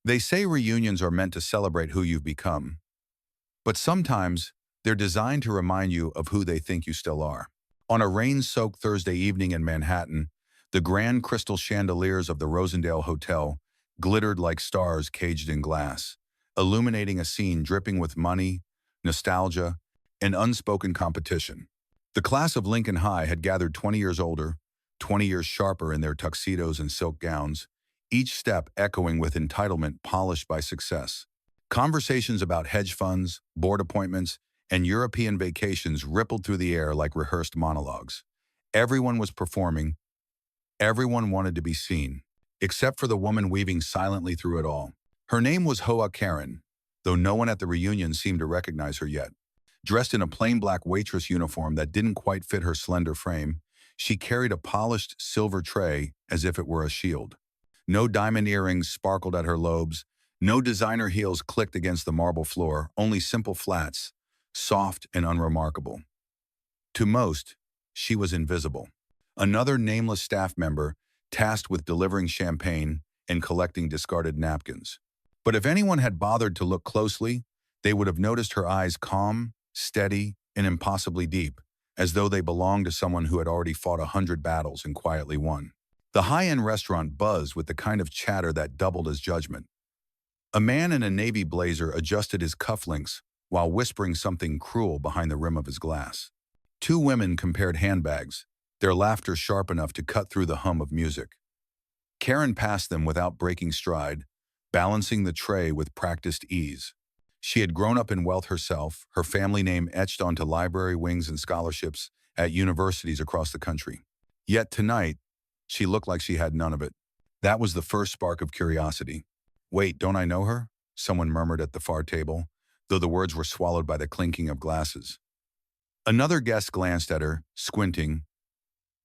They say reunions are meant to celebrate who you've become, but sometimes they're designed to remind you of who they think you still are. On a rain-soaked Thursday evening in Manhattan, the grand crystal chandeliers of the Rosendale Hotel glittered like stars caged in glass, illuminating a scene dripping with money, nostalgia, and unspoken competition. The class of Lincoln High had gathered 20 years older, 20 years sharper in their tuxedos and silk gowns, each step echoing with entitlement polished by success. Conversations about hedge funds, board appointments, and European vacations rippled through the air like rehearsed monologues. Everyone was performing, everyone wanted to be seen, except for the woman weaving silently through it all. Her name was Hoa Karen, though no one at the reunion seemed to recognize her yet. Dressed in a plain black waitress uniform that didn't quite fit her slender frame, she carried a polished silver tray as if it were a shield. No diamond earrings sparkled at her lobes, no designer heels clicked against the marble floor, only simple flats, soft and unremarkable. To most, she was invisible. Another nameless staff member tasked with delivering champagne and collecting discarded napkins. But if anyone had bothered to look closely, they would have noticed her eyes calm, steady, and impossibly deep, as though they belonged to someone who had already fought 100 battles and quietly won. The high-end restaurant buzzed with the kind of chatter that doubled as judgment. A man in a navy blazer adjusted his cufflinks while whispering something cruel behind the rim of his glass. Two women compared handbags, their laughter sharp enough to cut through the hum of music. Karen passed them without breaking stride, balancing the tray with practiced ease. She had grown up in wealth herself, her family name etched onto library wings and scholarships at universities across the country. Yet tonight, she looked like she had none of it. That was the first spark of curiosity. "Wait, don't I know her?" someone murmured at the far table, though the words were swallowed by the clinking of glasses. Another guest glanced at her, squinting,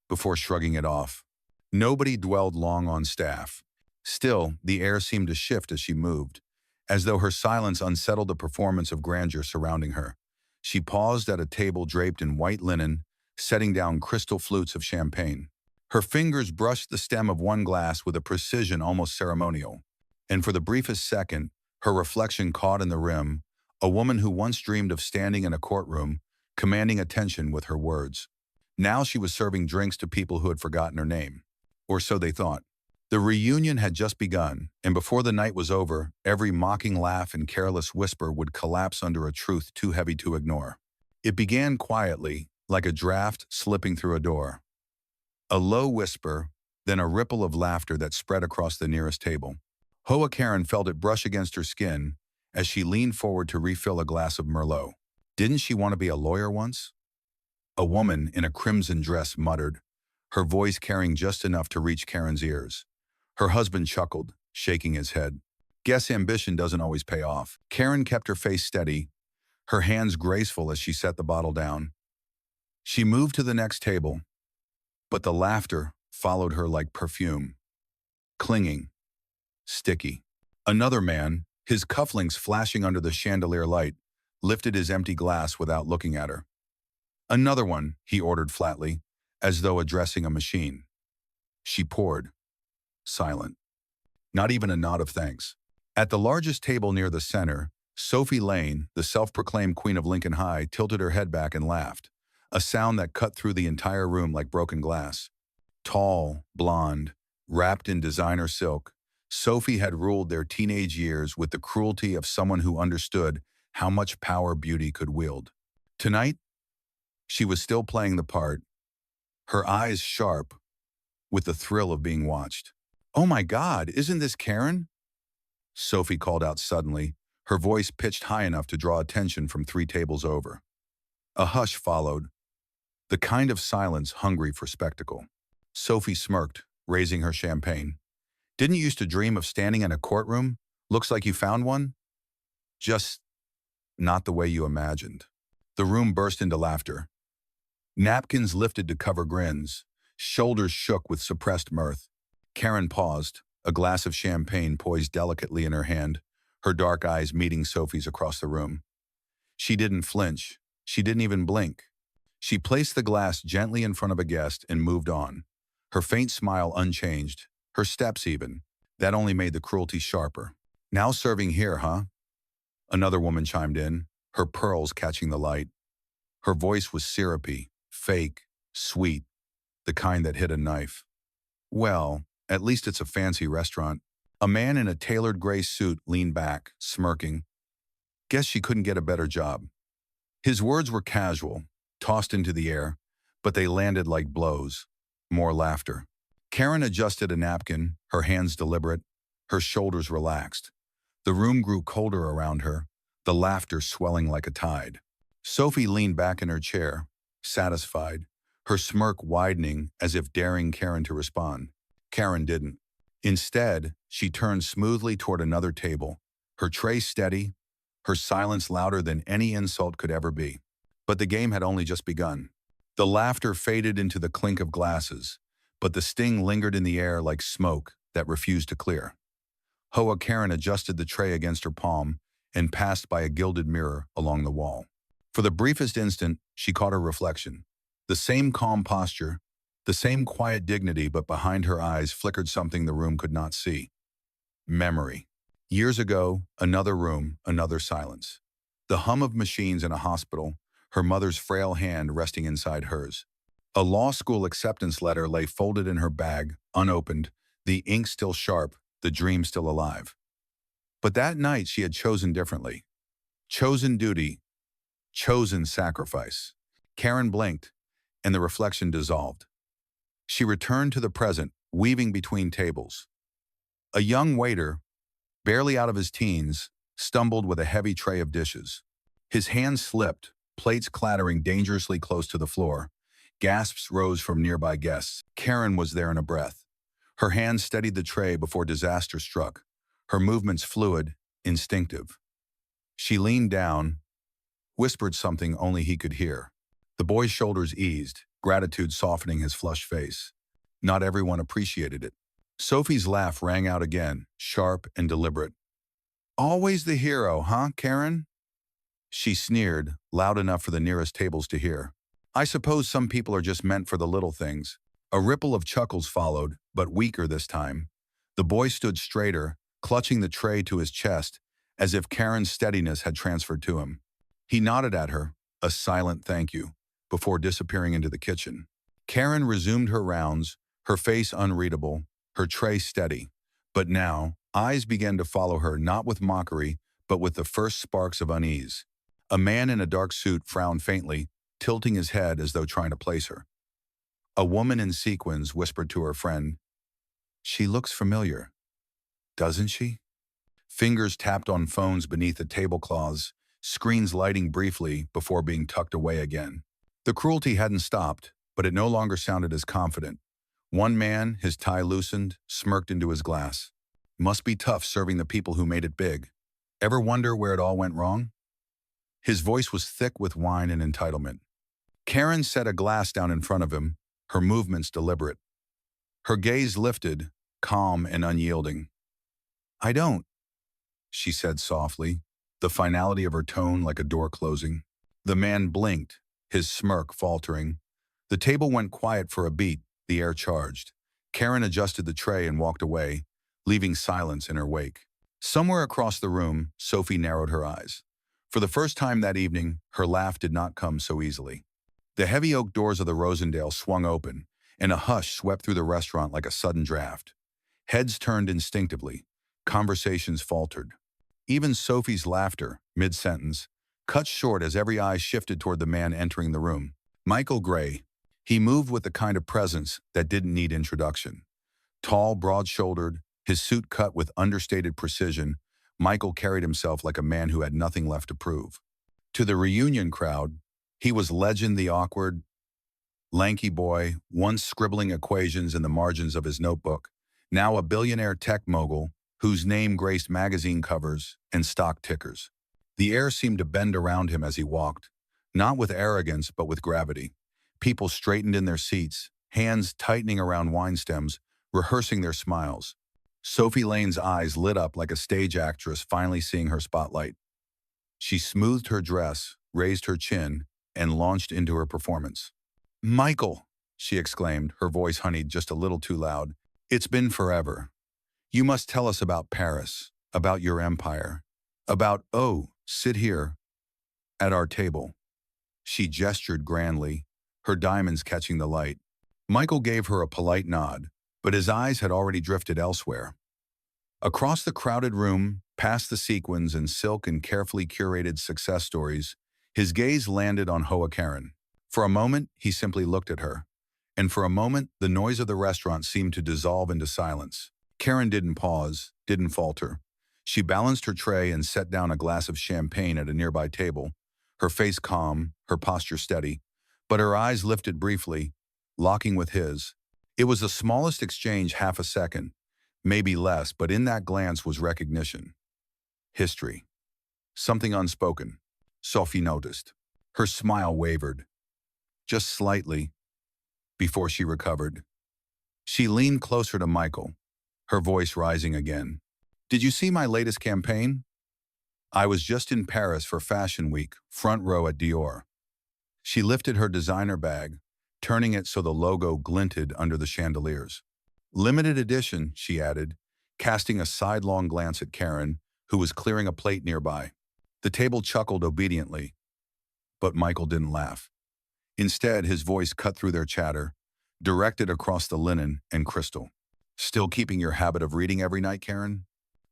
before shrugging it off. Nobody dwelled long on staff. Still, the air seemed to shift as she moved, as though her silence unsettled the performance of grandeur surrounding her. She paused at a table draped in white linen, setting down crystal flutes of champagne. Her fingers brushed the stem of one glass with a precision almost ceremonial, and for the briefest second, her reflection caught in the rim, a woman who once dreamed of standing in a courtroom, commanding attention with her words. Now she was serving drinks to people who had forgotten her name. Or so they thought. The reunion had just begun, and before the night was over, every mocking laugh and careless whisper would collapse under a truth too heavy to ignore. It began quietly, like a draft slipping through a door. A low whisper, then a ripple of laughter that spread across the nearest table. Hoa Karen felt it brush against her skin as she leaned forward to refill a glass of Merlot. Didn't she want to be a lawyer once? A woman in a crimson dress muttered, her voice carrying just enough to reach Karen's ears. Her husband chuckled, shaking his head. Guess ambition doesn't always pay off. Karen kept her face steady, her hands graceful as she set the bottle down. She moved to the next table, but the laughter followed her like perfume. Clinging, sticky. Another man, his cufflinks flashing under the chandelier light, lifted his empty glass without looking at her. "Another one," he ordered flatly, as though addressing a machine. She poured, silent. Not even a nod of thanks. At the largest table near the center, Sophie Lane, the self-proclaimed queen of Lincoln High, tilted her head back and laughed, a sound that cut through the entire room like broken glass. Tall, blonde, wrapped in designer silk, Sophie had ruled their teenage years with the cruelty of someone who understood how much power beauty could wield. Tonight, she was still playing the part, her eyes sharp with the thrill of being watched. "Oh my God, isn't this Karen?" Sophie called out suddenly, her voice pitched high enough to draw attention from 3 tables over. A hush followed, the kind of silence hungry for spectacle. Sophie smirked, raising her champagne. "Didn't you used to dream of standing in a courtroom? Looks like you found one." "Just not the way you imagined." The room burst into laughter. Napkins lifted to cover grins, shoulders shook with suppressed mirth. Karen paused, a glass of champagne poised delicately in her hand, her dark eyes meeting Sophie's across the room. She didn't flinch. She didn't even blink. She placed the glass gently in front of a guest and moved on, her faint smile unchanged, her steps even. That only made the cruelty sharper. Now serving here, huh? Another woman chimed in, her pearls catching the light. Her voice was syrupy, fake, sweet, the kind that hit a knife. Well, at least it's a fancy restaurant. A man in a tailored gray suit leaned back, smirking. Guess she couldn't get a better job. His words were casual, tossed into the air, but they landed like blows. More laughter. Karen adjusted a napkin, her hands deliberate, her shoulders relaxed. The room grew colder around her, the laughter swelling like a tide. Sophie leaned back in her chair, satisfied, her smirk widening as if daring Karen to respond. Karen didn't. Instead, she turned smoothly toward another table, her tray steady, her silence louder than any insult could ever be. But the game had only just begun. The laughter faded into the clink of glasses, but the sting lingered in the air like smoke that refused to clear. Hoa Karen adjusted the tray against her palm and passed by a gilded mirror along the wall. For the briefest instant, she caught her reflection. The same calm posture, the same quiet dignity, but behind her eyes flickered something the room could not see. Memory. Years ago, another room, another silence. The hum of machines in a hospital, her mother's frail hand resting inside hers. A law school acceptance letter lay folded in her bag, unopened, the ink still sharp, the dream still alive. But that night she had chosen differently. Chosen duty, chosen sacrifice. Karen blinked, and the reflection dissolved. She returned to the present, weaving between tables. A young waiter, barely out of his teens, stumbled with a heavy tray of dishes. His hands slipped, plates clattering dangerously close to the floor. Gasps rose from nearby guests. Karen was there in a breath. Her hands steadied the tray before disaster struck, her movements fluid, instinctive. She leaned down, whispered something only he could hear. The boy's shoulders eased, gratitude softening his flushed face. Not everyone appreciated it. Sophie's laugh rang out again, sharp and deliberate. Always the hero, huh, Karen? She sneered, loud enough for the nearest tables to hear. I suppose some people are just meant for the little things. A ripple of chuckles followed, but weaker this time. The boy stood straighter, clutching the tray to his chest, as if Karen's steadiness had transferred to him. He nodded at her, a silent thank you, before disappearing into the kitchen. Karen resumed her rounds, her face unreadable, her tray steady. But now, eyes began to follow her not with mockery, but with the first sparks of unease. A man in a dark suit frowned faintly, tilting his head as though trying to place her. A woman in sequins whispered to her friend, "She looks familiar, doesn't she?" Fingers tapped on phones beneath the tablecloths, screens lighting briefly before being tucked away again. The cruelty hadn't stopped, but it no longer sounded as confident. One man, his tie loosened, smirked into his glass. Must be tough serving the people who made it big. Ever wonder where it all went wrong? His voice was thick with wine and entitlement. Karen set a glass down in front of him, her movements deliberate. Her gaze lifted, calm and unyielding. I don't, she said softly, the finality of her tone like a door closing. The man blinked, his smirk faltering. The table went quiet for a beat, the air charged. Karen adjusted the tray and walked away, leaving silence in her wake. Somewhere across the room, Sophie narrowed her eyes. For the first time that evening, her laugh did not come so easily. The heavy oak doors of the Rosendale swung open, and a hush swept through the restaurant like a sudden draft. Heads turned instinctively. Conversations faltered. Even Sophie's laughter, mid-sentence, cut short as every eye shifted toward the man entering the room. Michael Gray. He moved with the kind of presence that didn't need introduction. Tall, broad-shouldered, his suit cut with understated precision, Michael carried himself like a man who had nothing left to prove. To the reunion crowd, he was legend, the awkward, lanky boy, once scribbling equations in the margins of his notebook, now a billionaire tech mogul whose name graced magazine covers and stock tickers. The air seemed to bend around him as he walked, not with arrogance but with gravity. People straightened in their seats, hands tightening around wine stems, rehearsing their smiles. Sophie Lane's eyes lit up like a stage actress finally seeing her spotlight. She smoothed her dress, raised her chin, and launched into her performance. Michael, she exclaimed, her voice honeyed just a little too loud. It's been forever. You must tell us about Paris. about your empire, about, oh, sit here, at our table. She gestured grandly, her diamonds catching the light. Michael gave her a polite nod, but his eyes had already drifted elsewhere. Across the crowded room, past the sequins and silk and carefully curated success stories, his gaze landed on Hoa Karen. For a moment, he simply looked at her. And for a moment, the noise of the restaurant seemed to dissolve into silence. Karen didn't pause, didn't falter. She balanced her tray and set down a glass of champagne at a nearby table, her face calm, her posture steady, but her eyes lifted briefly, locking with his. It was the smallest exchange, half a second, maybe less, but in that glance was recognition. History. Something unspoken. Sophie noticed. Her smile wavered, just slightly, before she recovered. She leaned closer to Michael, her voice rising again. Did you see my latest campaign? I was just in Paris for Fashion Week, front row at Dior. She lifted her designer bag, turning it so the logo glinted under the chandeliers. Limited edition, she added, casting a sidelong glance at Karen, who was clearing a plate nearby. The table chuckled obediently, but Michael didn't laugh. Instead, his voice cut through their chatter, directed across the linen and crystal. Still keeping your habit of reading every night, Karen?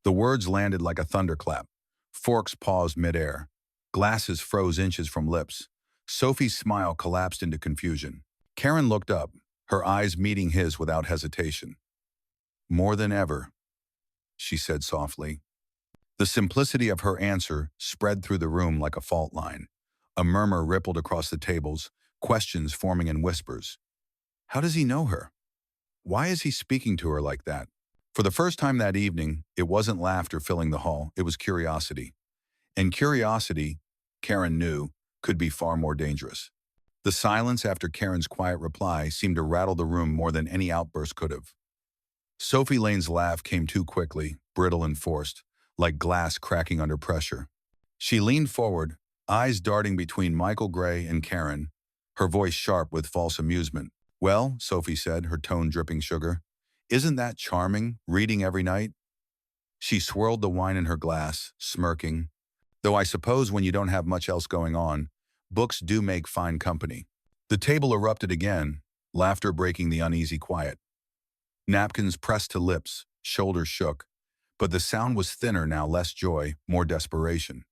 The words landed like a thunderclap. Forks paused midair. Glasses froze inches from lips. Sophie's smile collapsed into confusion. Karen looked up, her eyes meeting his without hesitation. More than ever, she said softly. The simplicity of her answer spread through the room like a fault line. A murmur rippled across the tables, questions forming in whispers. How does he know her? Why is he speaking to her like that? For the first time that evening, it wasn't laughter filling the hall, it was curiosity. And curiosity, Karen knew, could be far more dangerous. The silence after Karen's quiet reply seemed to rattle the room more than any outburst could have. Sophie Lane's laugh came too quickly, brittle and forced, like glass cracking under pressure. She leaned forward, eyes darting between Michael Gray and Karen, her voice sharp with false amusement. Well, Sophie said, her tone dripping sugar, isn't that charming, reading every night? She swirled the wine in her glass, smirking. Though I suppose when you don't have much else going on, books do make fine company. The table erupted again, laughter breaking the uneasy quiet. Napkins pressed to lips, shoulders shook, but the sound was thinner now, less joy, more desperation.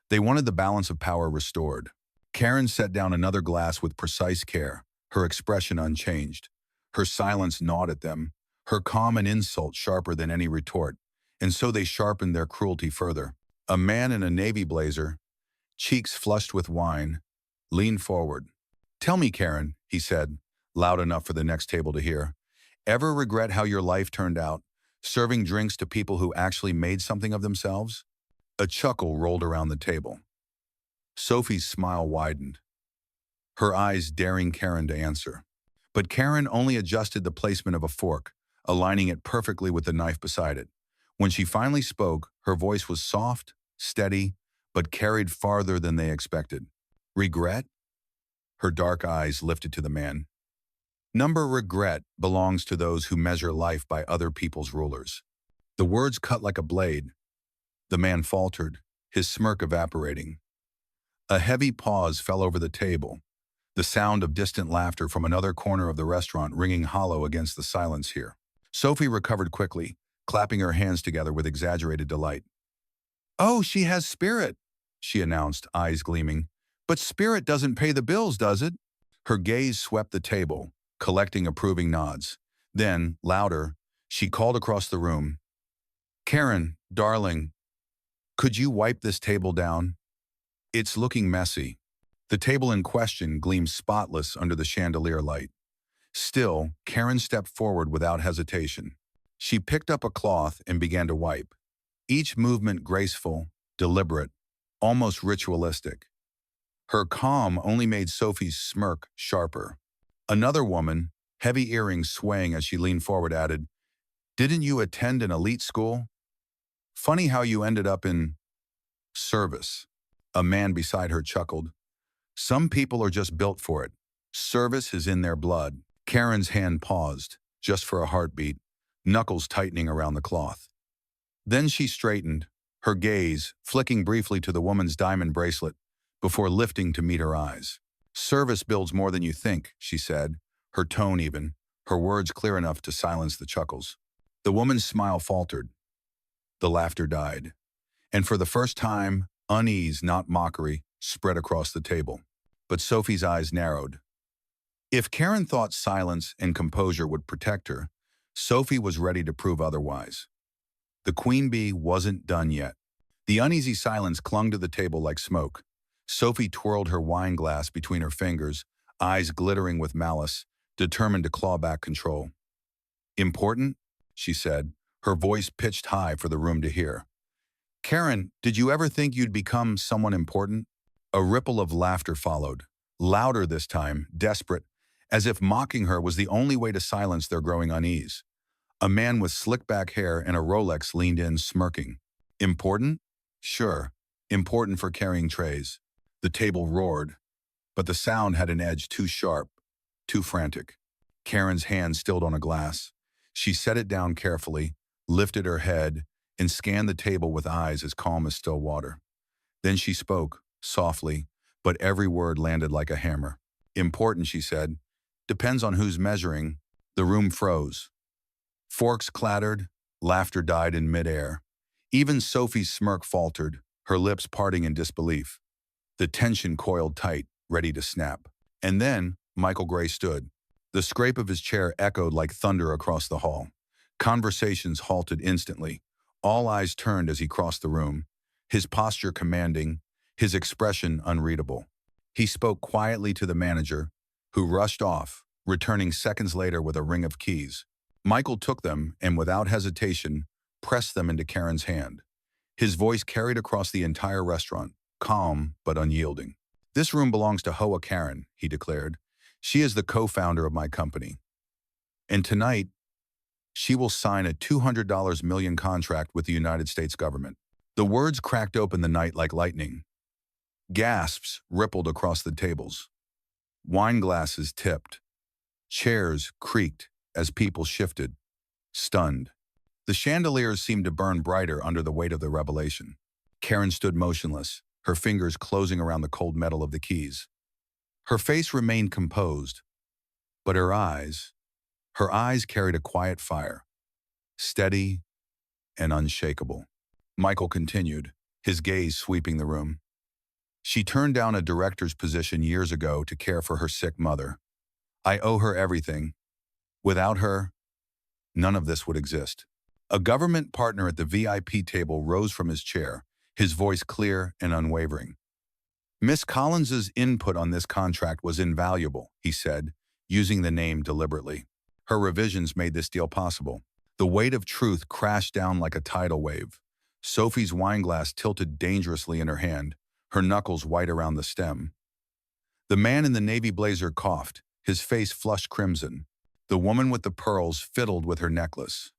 They wanted the balance of power restored. Karen set down another glass with precise care, her expression unchanged. Her silence gnawed at them, her calm and insult sharper than any retort, and so they sharpened their cruelty further. A man in a navy blazer, cheeks flushed with wine, leaned forward. Tell me, Karen, he said, loud enough for the next table to hear, ever regret how your life turned out, serving drinks to people who actually made something of themselves? A chuckle rolled around the table. Sophie's smile widened, her eyes daring Karen to answer. But Karen only adjusted the placement of a fork, aligning it perfectly with the knife beside it. When she finally spoke, her voice was soft, steady, but carried farther than they expected. Regret? Her dark eyes lifted to the man. Number regret belongs to those who measure life by other people's rulers. The words cut like a blade. The man faltered, his smirk evaporating. A heavy pause fell over the table, the sound of distant laughter from another corner of the restaurant ringing hollow against the silence here. Sophie recovered quickly, clapping her hands together with exaggerated delight. Oh, she has spirit, she announced, eyes gleaming. But spirit doesn't pay the bills, does it? Her gaze swept the table, collecting approving nods. Then, louder, she called across the room. Karen, darling, could you wipe this table down? It's looking messy. The table in question gleamed spotless under the chandelier light. Still, Karen stepped forward without hesitation. She picked up a cloth and began to wipe, each movement graceful, deliberate, almost ritualistic. Her calm only made Sophie's smirk sharper. Another woman, heavy earrings swaying as she leaned forward, added, Didn't you attend an elite school? Funny how you ended up in service. A man beside her chuckled. Some people are just built for it. Service is in their blood. Karen's hand paused, just for a heartbeat, knuckles tightening around the cloth. Then she straightened, her gaze flicking briefly to the woman's diamond bracelet before lifting to meet her eyes. "Service builds more than you think," she said, her tone even, her words clear enough to silence the chuckles. The woman's smile faltered. The laughter died. And for the first time, unease, not mockery, spread across the table. But Sophie's eyes narrowed. If Karen thought silence and composure would protect her, Sophie was ready to prove otherwise. The queen bee wasn't done yet. The uneasy silence clung to the table like smoke. Sophie twirled her wine glass between her fingers, eyes glittering with malice, determined to claw back control. "Important?" she said, her voice pitched high for the room to hear. "Karen, did you ever think you'd become someone important?" A ripple of laughter followed, louder this time, desperate, as if mocking her was the only way to silence their growing unease. A man with slick-back hair and a Rolex leaned in, smirking. "Important? Sure. Important for carrying trays." The table roared, but the sound had an edge too sharp, too frantic. Karen's hand stilled on a glass. She set it down carefully, lifted her head, and scanned the table with eyes as calm as still water. Then she spoke, softly, but every word landed like a hammer. "Important," she said. "Depends on who's measuring." The room froze. Forks clattered, laughter died in midair. Even Sophie's smirk faltered, her lips parting in disbelief. The tension coiled tight, ready to snap. And then Michael Gray stood. The scrape of his chair echoed like thunder across the hall. Conversations halted instantly. All eyes turned as he crossed the room, his posture commanding, his expression unreadable. He spoke quietly to the manager, who rushed off, returning seconds later with a ring of keys. Michael took them and, without hesitation, pressed them into Karen's hand. His voice carried across the entire restaurant, calm but unyielding. "This room belongs to Hoa Karen," he declared. "She is the co-founder of my company. And tonight, she will sign a $200 million contract with the United States government." The words cracked open the night like lightning. Gasps rippled across the tables. Wine glasses tipped. Chairs creaked as people shifted, stunned. The chandeliers seemed to burn brighter under the weight of the revelation. Karen stood motionless, her fingers closing around the cold metal of the keys. Her face remained composed, but her eyes carried a quiet fire, steady and unshakable. Michael continued, his gaze sweeping the room. "She turned down a director's position years ago to care for her sick mother. I owe her everything. Without her, none of this would exist." A government partner at the VIP table rose from his chair, his voice clear and unwavering. "Miss Collins's input on this contract was invaluable," he said, using the name deliberately. "Her revisions made this deal possible." The weight of truth crashed down like a tidal wave. Sophie's wineglass tilted dangerously in her hand, her knuckles white around the stem. The man in the navy blazer coughed, his face flushed crimson. The woman with the pearls fiddled with her necklace.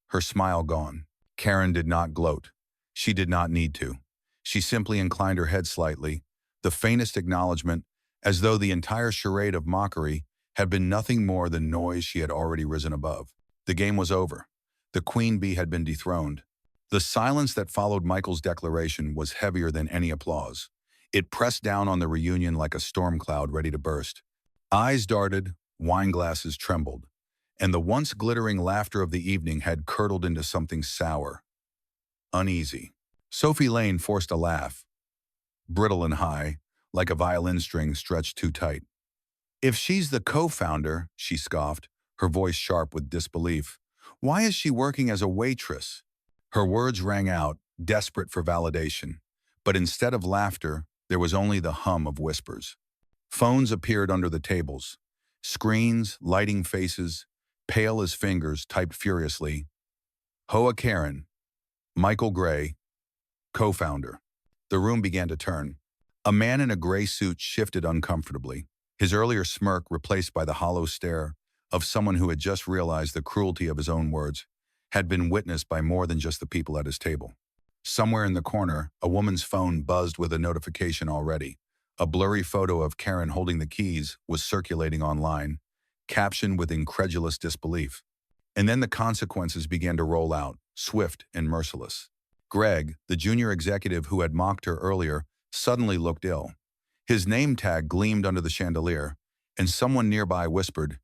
Her smile gone. Karen did not gloat. She did not need to. She simply inclined her head slightly, the faintest acknowledgement, as though the entire charade of mockery had been nothing more than noise she had already risen above. The game was over. The queen bee had been dethroned. The silence that followed Michael's declaration was heavier than any applause. It pressed down on the reunion like a storm cloud ready to burst. Eyes darted, wineglasses trembled, and the once glittering laughter of the evening had curdled into something sour, uneasy. Sophie Lane forced a laugh, brittle and high, like a violin string stretched too tight. "If she's the co-founder," she scoffed, her voice sharp with disbelief, "why is she working as a waitress?" Her words rang out, desperate for validation. But instead of laughter, there was only the hum of whispers. Phones appeared under the tables. Screens, lighting faces, pale as fingers, typed furiously. "Hoa Karen, Michael Gray, co-founder." The room began to turn. A man in a gray suit shifted uncomfortably, his earlier smirk replaced by the hollow stare of someone who had just realized the cruelty of his own words had been witnessed by more than just the people at his table. Somewhere in the corner, a woman's phone buzzed with a notification already. A blurry photo of Karen holding the keys was circulating online, captioned with incredulous disbelief. And then the consequences began to roll out, swift and merciless. Greg, the junior executive who had mocked her earlier, suddenly looked ill. His name tag gleamed under the chandelier, and someone nearby whispered,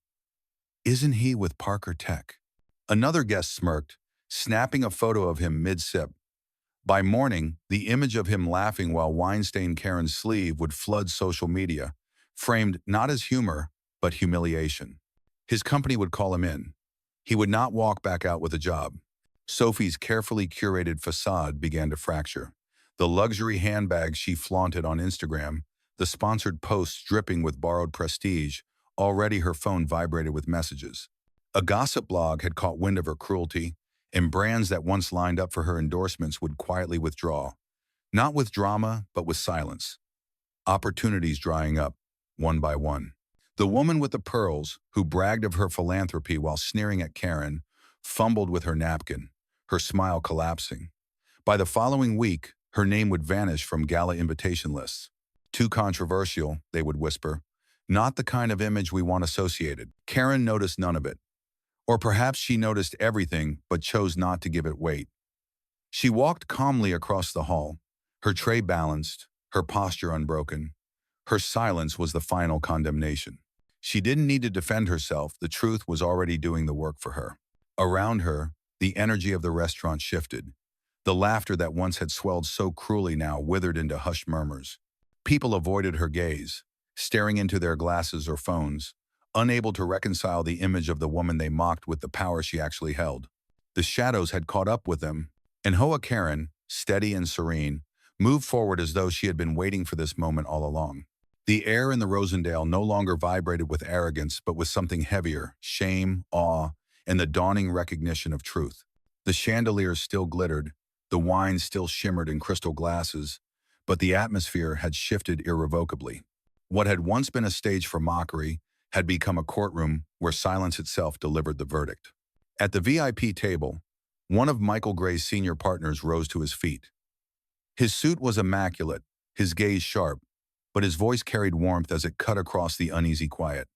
"Isn't he with Parker Tech?" Another guest smirked, snapping a photo of him mid-sip. By morning, the image of him laughing while wine-stained Karen's sleeve would flood social media, framed not as humor, but humiliation. His company would call him in. He would not walk back out with a job. Sophie's carefully curated facade began to fracture. The luxury handbags she flaunted on Instagram, the sponsored posts dripping with borrowed prestige, already her phone vibrated with messages. A gossip blog had caught wind of her cruelty, and brands that once lined up for her endorsements would quietly withdraw. Not with drama, but with silence. Opportunities drying up, one by one. The woman with the pearls, who bragged of her philanthropy while sneering at Karen, fumbled with her napkin, her smile collapsing. By the following week, her name would vanish from gala invitation lists. Too controversial, they would whisper. Not the kind of image we want associated. Karen noticed none of it. Or perhaps she noticed everything but chose not to give it weight. She walked calmly across the hall, her tray balanced, her posture unbroken. Her silence was the final condemnation. She didn't need to defend herself, the truth was already doing the work for her. Around her, the energy of the restaurant shifted. The laughter that once had swelled so cruelly now withered into hushed murmurs. People avoided her gaze, staring into their glasses or phones, unable to reconcile the image of the woman they mocked with the power she actually held. The shadows had caught up with them, and Hoa Karen, steady and serene, moved forward as though she had been waiting for this moment all along. The air in the Rosendale no longer vibrated with arrogance, but with something heavier, shame, awe, and the dawning recognition of truth. The chandeliers still glittered, the wine still shimmered in crystal glasses, but the atmosphere had shifted irrevocably. What had once been a stage for mockery had become a courtroom where silence itself delivered the verdict. At the VIP table, one of Michael Gray's senior partners rose to his feet. His suit was immaculate, his gaze sharp, but his voice carried warmth as it cut across the uneasy quiet.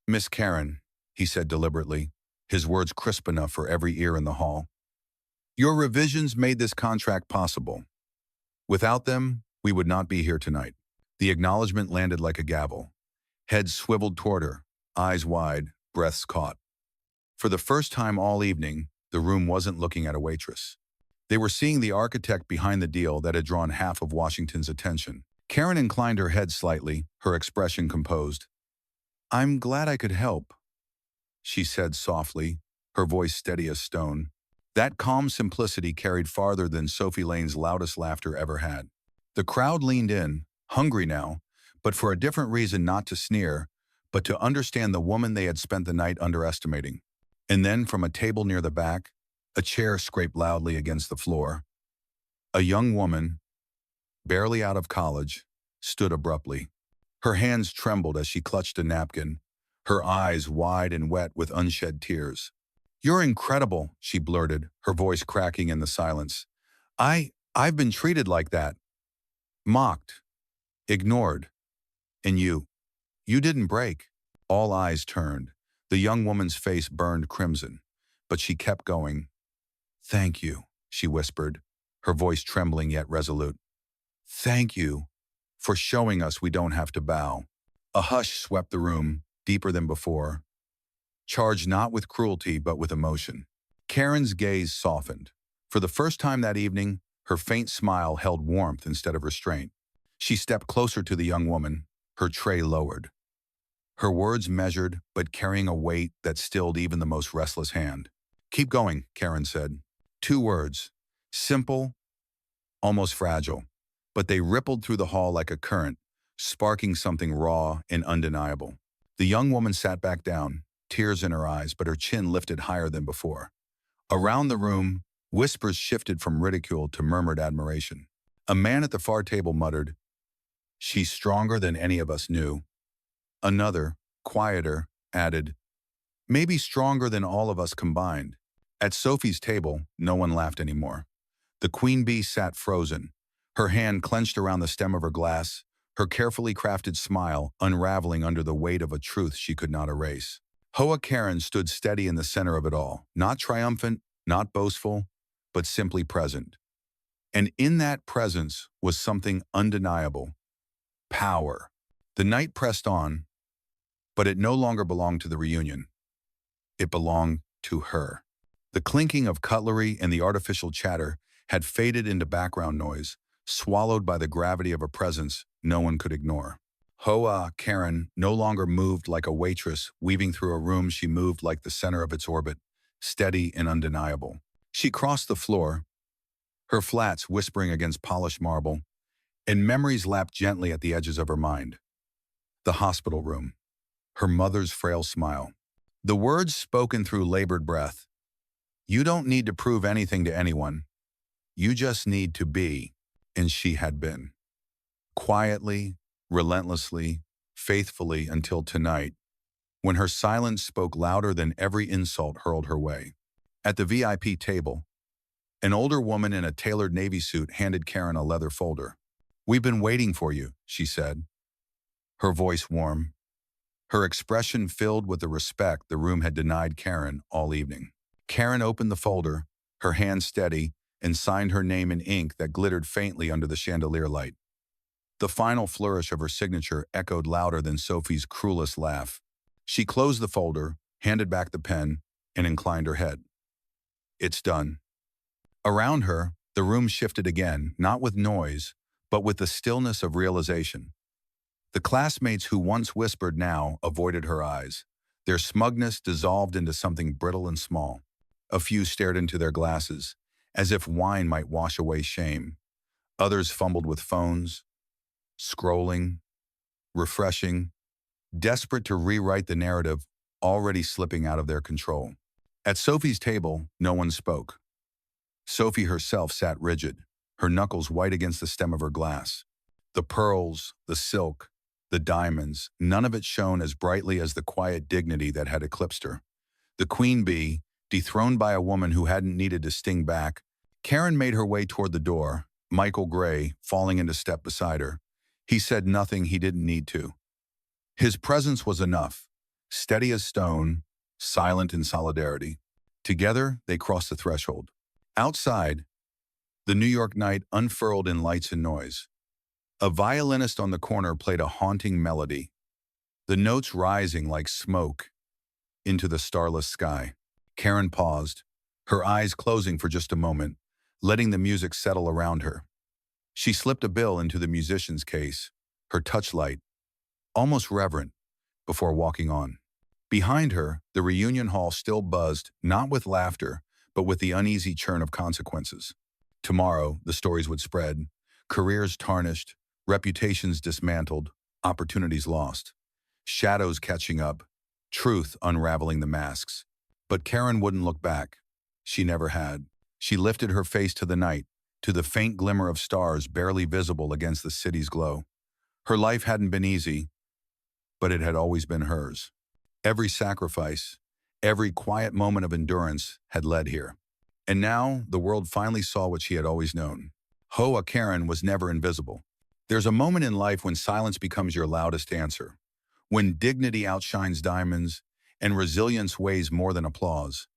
"Miss Karen," he said deliberately, his words crisp enough for every ear in the hall. "Your revisions made this contract possible. Without them, we would not be here tonight." The acknowledgement landed like a gavel. Heads swiveled toward her, eyes wide, breaths caught. For the first time all evening, the room wasn't looking at a waitress. They were seeing the architect behind the deal that had drawn half of Washington's attention. Karen inclined her head slightly, her expression composed. "I'm glad I could help," she said softly, her voice steady as stone. That calm simplicity carried farther than Sophie Lane's loudest laughter ever had. The crowd leaned in, hungry now, but for a different reason, not to sneer, but to understand the woman they had spent the night underestimating. And then from a table near the back, a chair scraped loudly against the floor. A young woman, barely out of college, stood abruptly. Her hands trembled as she clutched a napkin, her eyes wide and wet with unshed tears. "You're incredible," she blurted, her voice cracking in the silence. I've been treated like that. Mocked. Ignored. And you didn't break." All eyes turned. The young woman's face burned crimson, but she kept going. "Thank you," she whispered, her voice trembling yet resolute. "Thank you for showing us we don't have to bow." A hush swept the room, deeper than before, charged not with cruelty but with emotion. Karen's gaze softened. For the first time that evening, her faint smile held warmth instead of restraint. She stepped closer to the young woman, her tray lowered. Her words measured, but carrying a weight that stilled even the most restless hand. "Keep going," Karen said. 2 words, simple, almost fragile, but they rippled through the hall like a current, sparking something raw and undeniable. The young woman sat back down, tears in her eyes, but her chin lifted higher than before. Around the room, whispers shifted from ridicule to murmured admiration. A man at the far table muttered, "She's stronger than any of us knew." Another, quieter, added, "Maybe stronger than all of us combined." At Sophie's table, no one laughed anymore. The queen bee sat frozen, her hand clenched around the stem of her glass, her carefully crafted smile unraveling under the weight of a truth she could not erase. Hoa Karen stood steady in the center of it all, not triumphant, not boastful, but simply present. And in that presence was something undeniable: power. The night pressed on, but it no longer belonged to the reunion. It belonged to her. The clinking of cutlery and the artificial chatter had faded into background noise, swallowed by the gravity of a presence no one could ignore. Hoa Karen no longer moved like a waitress weaving through a room. She moved like the center of its orbit, steady and undeniable. She crossed the floor, her flats whispering against polished marble, and memories lapped gently at the edges of her mind. The hospital room, her mother's frail smile, the words spoken through labored breath. "You don't need to prove anything to anyone. You just need to be." And she had been. Quietly, relentlessly, faithfully until tonight, when her silence spoke louder than every insult hurled her way. At the VIP table, an older woman in a tailored navy suit handed Karen a leather folder. "We've been waiting for you," she said, her voice warm, her expression filled with the respect the room had denied Karen all evening. Karen opened the folder, her hand steady, and signed her name in ink that glittered faintly under the chandelier light. The final flourish of her signature echoed louder than Sophie's cruelest laugh. She closed the folder, handed back the pen, and inclined her head. "It's done." Around her, the room shifted again, not with noise, but with the stillness of realization. The classmates who once whispered now avoided her eyes. Their smugness dissolved into something brittle and small. A few stared into their glasses, as if wine might wash away shame. Others fumbled with phones, scrolling, refreshing, desperate to rewrite the narrative already slipping out of their control. At Sophie's table, no one spoke. Sophie herself sat rigid, her knuckles white against the stem of her glass. The pearls, the silk, the diamonds, none of it shone as brightly as the quiet dignity that had eclipsed her. The queen bee, dethroned by a woman who hadn't needed to sting back. Karen made her way toward the door, Michael Gray falling into step beside her. He said nothing he didn't need to. His presence was enough, steady as stone, silent in solidarity. Together, they crossed the threshold. Outside, the New York night unfurled in lights and noise. A violinist on the corner played a haunting melody, the notes rising like smoke into the starless sky. Karen paused, her eyes closing for just a moment, letting the music settle around her. She slipped a bill into the musician's case, her touch light, almost reverent, before walking on. Behind her, the reunion hall still buzzed, not with laughter, but with the uneasy churn of consequences. Tomorrow, the stories would spread, careers tarnished, reputations dismantled, opportunities lost, shadows catching up, truth unraveling the masks. But Karen wouldn't look back. She never had. She lifted her face to the night, to the faint glimmer of stars barely visible against the city's glow. Her life hadn't been easy, but it had always been hers. Every sacrifice, every quiet moment of endurance had led here. And now, the world finally saw what she had always known. Hoa Karen was never invisible. There's a moment in life when silence becomes your loudest answer, when dignity outshines diamonds, and resilience weighs more than applause.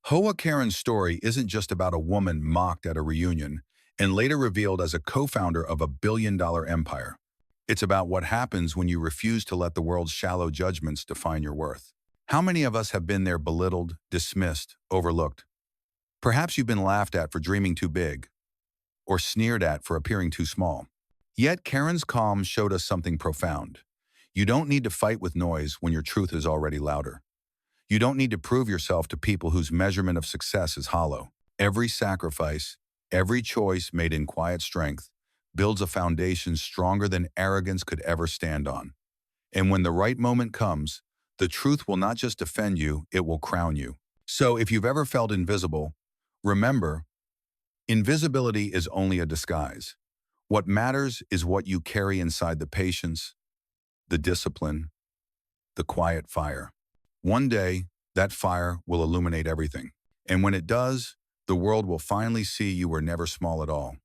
Hoa Karen's story isn't just about a woman mocked at a reunion and later revealed as a co-founder of a billion-dollar empire. It's about what happens when you refuse to let the world's shallow judgments define your worth. How many of us have been there belittled, dismissed, overlooked? Perhaps you've been laughed at for dreaming too big, or sneered at for appearing too small. Yet Karen's calm showed us something profound. You don't need to fight with noise when your truth is already louder. You don't need to prove yourself to people whose measurement of success is hollow. Every sacrifice, every choice made in quiet strength builds a foundation stronger than arrogance could ever stand on. And when the right moment comes, the truth will not just defend you, it will crown you. So if you've ever felt invisible, remember, invisibility is only a disguise. What matters is what you carry inside: the patience, the discipline, the quiet fire. One day, that fire will illuminate everything. And when it does, the world will finally see you were never small at all.